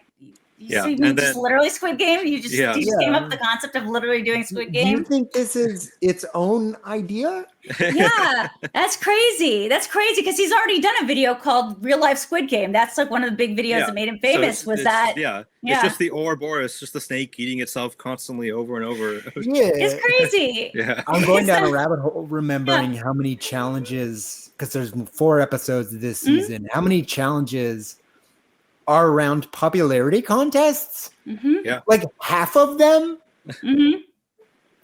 just literally Squid Game. You just came up with the concept of literally doing Squid Game. Do you think this is its own idea? Yeah, that's crazy. That's crazy because he's already done a video called Real Life Squid Game. That's like one of the big videos that made him famous. It's just the Ouroboros, just the snake eating itself constantly over and over. It's crazy. I'm going down a rabbit hole remembering how many challenges, because there's 4 episodes this season, how many challenges are around popularity contests. Like half of them.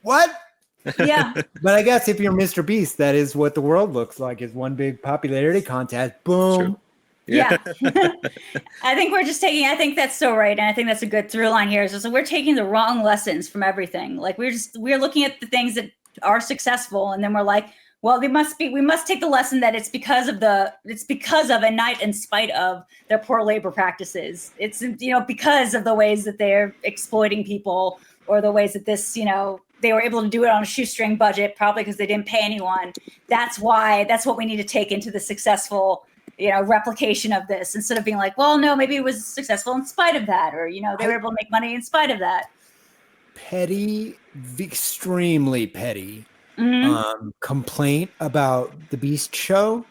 What? Yeah. But I guess if you're Mr. Beast, that is what the world looks like, is one big popularity contest. Boom. Yeah. I think that's so right. And I think that's a good through line here. So we're taking the wrong lessons from everything. Like we're looking at the things that are successful, and then we're like, well, we must take the lesson that it's because of and not in spite of their poor labor practices. It's, because of the ways that they're exploiting people, or the ways that this, they were able to do it on a shoestring budget, probably because they didn't pay anyone. That's what we need to take into the successful, replication of this, instead of being like, well, no, maybe it was successful in spite of that, or, they were able to make money in spite of that. Petty, extremely petty. Complaint about the Beast show.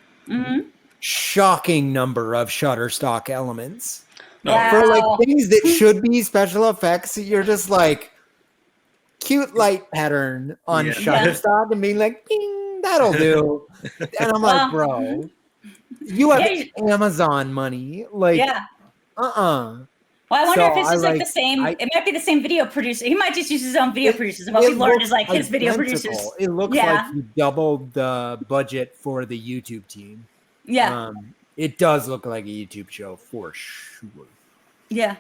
Shocking number of Shutterstock elements. Wow. For like things that should be special effects, you're just like cute light pattern on Shutterstock and being like, ding, that'll do. And I'm like, bro, you have Amazon money. Like, Well, I wonder if it's just like the same. It might be the same video producer. He might just use his own video producers. And what we learned is like his video producers. It looks like he doubled the budget for the YouTube team. Yeah. It does look like a YouTube show for sure. Yeah.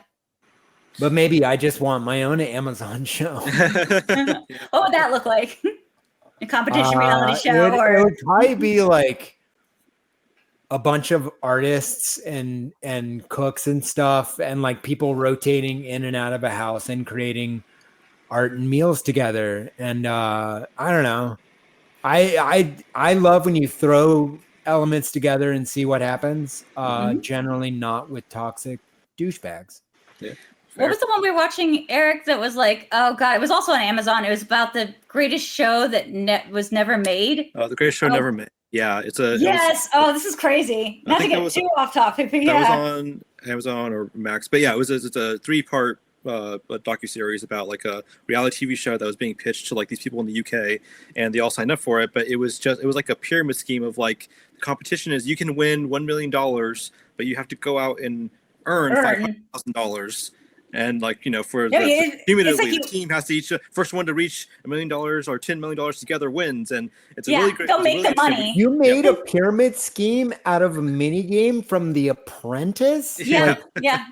But maybe I just want my own Amazon show. What would that look like? A competition reality show, It would probably be like a bunch of artists and cooks and stuff, and like people rotating in and out of a house and creating art and meals together. And I don't know. I love when you throw elements together and see what happens. Generally not with toxic douchebags. Yeah. What was the one we were watching, Eric, that was like, oh God, it was also on Amazon. It was about the greatest show that was never made. The greatest show never made. Yeah, it's a... Yes. This is crazy. Not to get too off topic, but that was on Amazon or Max. But yeah, it's a 3-part docuseries about like a reality TV show that was being pitched to like these people in the UK, and they all signed up for it. But it was like a pyramid scheme of like, the competition is you can win $1 million, but you have to go out and earn $500,000. And like, you know, for cumulatively, the team has to each first one to reach $1 million or $10 million together wins, and it's a really great. They'll make the money. You made a pyramid scheme out of a mini game from The Apprentice. Yeah, yeah,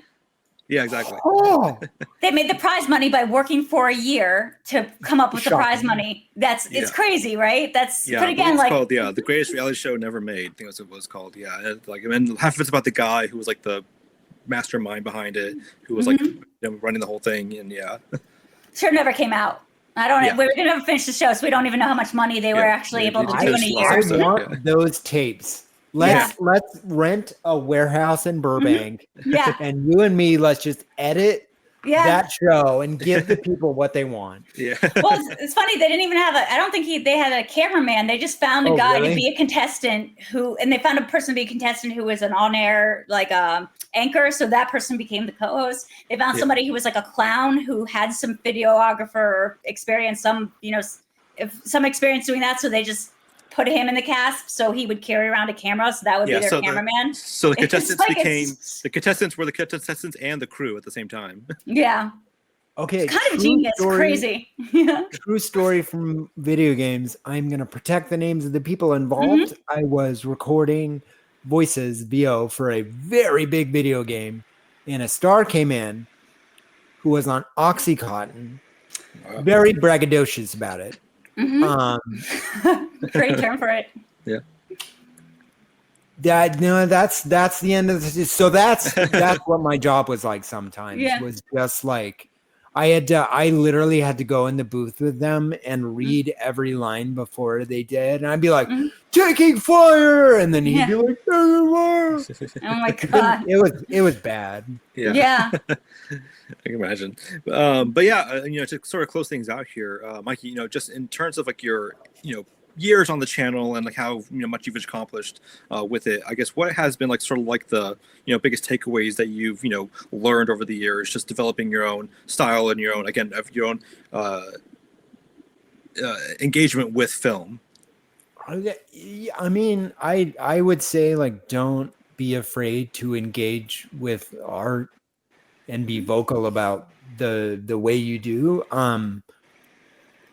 exactly. Oh. They made the prize money by working for a year to come up with the prize money. It's crazy, right? But again, like called the greatest reality show never made. I think that's what it was called. Yeah, like, and half of it's about the guy who was like the mastermind behind it, who was like running the whole thing, and sure never came out. We didn't ever finish the show, so we don't even know how much money they were actually able to do in a year. I want those tapes. Let's rent a warehouse in Burbank. And you and me, let's just edit that show and give the people what they want. Yeah. Well, it's funny, they didn't even have I don't think they had a cameraman. They just found a guy to be a contestant and they found a person to be a contestant who was an on-air like anchor, so that person became the co-host. They found somebody who was like a clown who had some videographer experience, some experience doing that, so they just put him in the cast so he would carry around a camera, so that would be their cameraman. So the contestants the contestants were the contestants and the crew at the same time. Yeah. Okay. It's kind of genius. Crazy. True story from video games. I'm going to protect the names of the people involved. I was recording voices VO for a very big video game, and a star came in who was on Oxycontin, very braggadocious about it. Great term for it. Yeah. That's the end of this. So that's what my job was like sometimes. Was just like I literally had to go in the booth with them and read every line before they did, and I'd be like, "Taking fire," and then he'd be like, "Oh my God." It was bad. Yeah. I can imagine. But yeah, to sort of close things out here, Mikey, just in terms of like your, years on the channel and like how much you've accomplished with it, I guess what has been like sort of like the biggest takeaways that you've learned over the years, just developing your own style and your own engagement with film. I mean, I would say like don't be afraid to engage with art and be vocal about the way you do.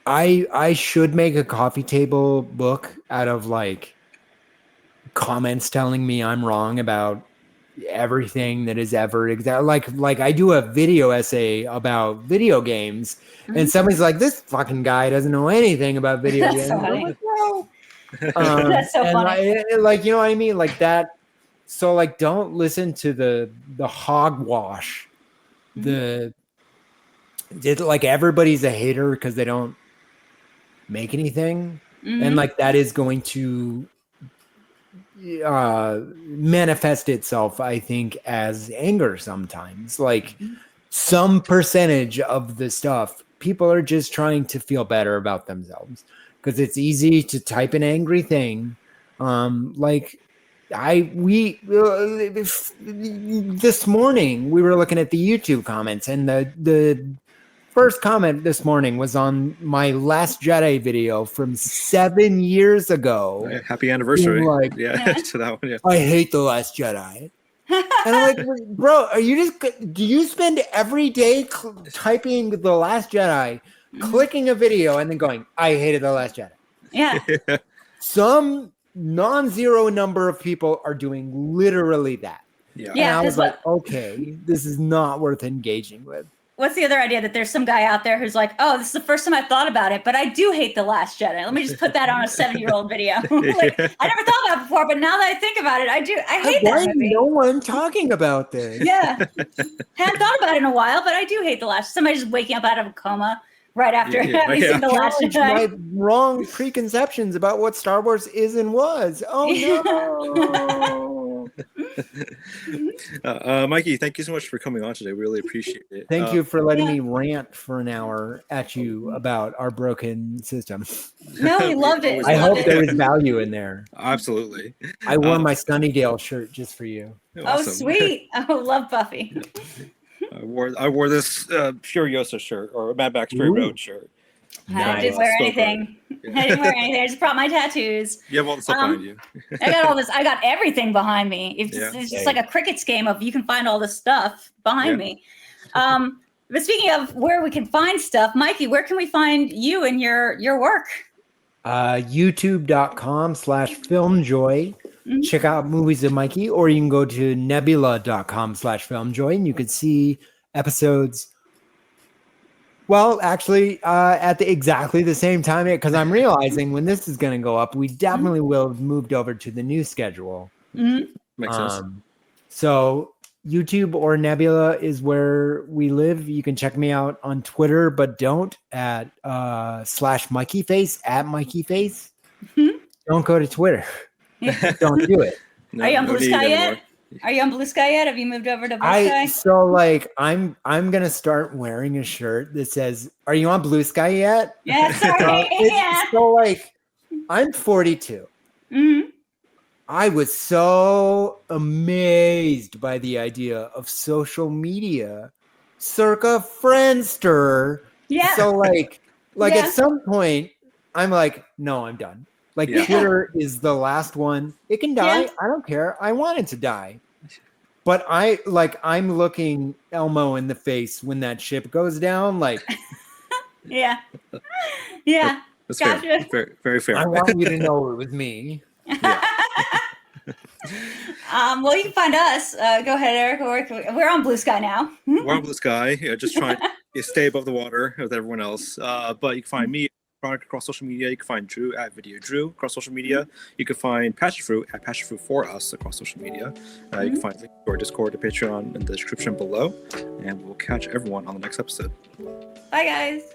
I should make a coffee table book out of like comments telling me I'm wrong about everything that is ever exact. Like I do a video essay about video games, and somebody's like, "This fucking guy doesn't know anything about video games." So funny. Like, no. That's so funny. Like, you know what I mean? Like that. So like, don't listen to the hogwash. Like everybody's a hater because they don't make anything, and like that is going to manifest itself, I think, as anger sometimes. Like some percentage of the stuff, people are just trying to feel better about themselves because it's easy to type an angry thing. This morning we were looking at the YouTube comments, and the first comment this morning was on my Last Jedi video from 7 years ago. Happy anniversary! Like, to that one. Yeah. I hate the Last Jedi. And I'm like, bro, do you spend every day typing the Last Jedi, clicking a video, and then going, I hated the Last Jedi? Yeah. Some non-zero number of people are doing literally that. Yeah. Yeah. And I was 'cause like, okay, this is not worth engaging with. What's the other idea that there's some guy out there who's like, oh, this is the first time I thought about it, but I do hate The Last Jedi. Let me just put that on a 7-year-old video. Like, I never thought about it before, but now that I think about it, I hate Why that is movie. no one talking about this? Yeah. Hadn't thought about it in a while, but I do hate The Last. Somebody just waking up out of a coma right after having seen The Last Challenge Jedi. my wrong preconceptions about what Star Wars is and was. Oh no! Mikey, thank you so much for coming on today. We really appreciate it. Thank you for letting me rant for an hour at you about our broken system. No, we loved it. I hope Loved it. there was value in there. Absolutely. I wore my Sunnydale shirt just for you. Oh, Awesome. sweet. Oh, love Buffy. I wore this Furiosa shirt or Mad Max Fury Ooh. Road shirt. I didn't wear So anything. good. I didn't wear anything. I just brought my tattoos. You have all the stuff behind you. I got all this. I got everything behind me. It's just Yeah. like a crickets game of you can find all this stuff behind me. But speaking of where we can find stuff, Mikey, where can we find you and your work? YouTube.com/FilmJoy. Mhm. Check out movies of Mikey, or you can go to nebula.com/FilmJoy and you can see episodes. Well, actually, at exactly the same time, because I'm realizing when this is going to go up, we definitely will have moved over to the new schedule. Mm-hmm. Makes sense. So YouTube or Nebula is where we live. You can check me out on Twitter, but don't at /MikeyFace at MikeyFace. Mhm. Don't go to Twitter. Don't do it. No, Are you on no Blue need Sky yet? anymore. Are you on Blue Sky yet? Have you moved over to Blue Sky? I'm gonna start wearing a shirt that says, "Are you on Blue Sky yet?" Yeah, sorry. Yeah. So like, I'm 42. Mhm. I was so amazed by the idea of social media circa Friendster. Yeah. So like Yeah. at some point, I'm like, no, I'm done. Like Yeah. Twitter is the last one. It can die. Yeah. I don't care. I want it to die. But I'm looking Elmo in the face when that ship goes down. Like, Yeah. Yeah. That's Gotcha. fair. Very, very fair. I want you to know it was me. Yeah. Well, you can find us. Go ahead, Eric. We're on Blue Sky now. We're on Blue Sky. Just trying to stay above the water with everyone else. But you can find me across social media. You can find Drew at VIDEODREW across social media. You can find Passionfruit at Passionfruit for us across social media. You can find links to our Discord, to Patreon in the description below. And we'll catch everyone on the next episode. Bye, guys.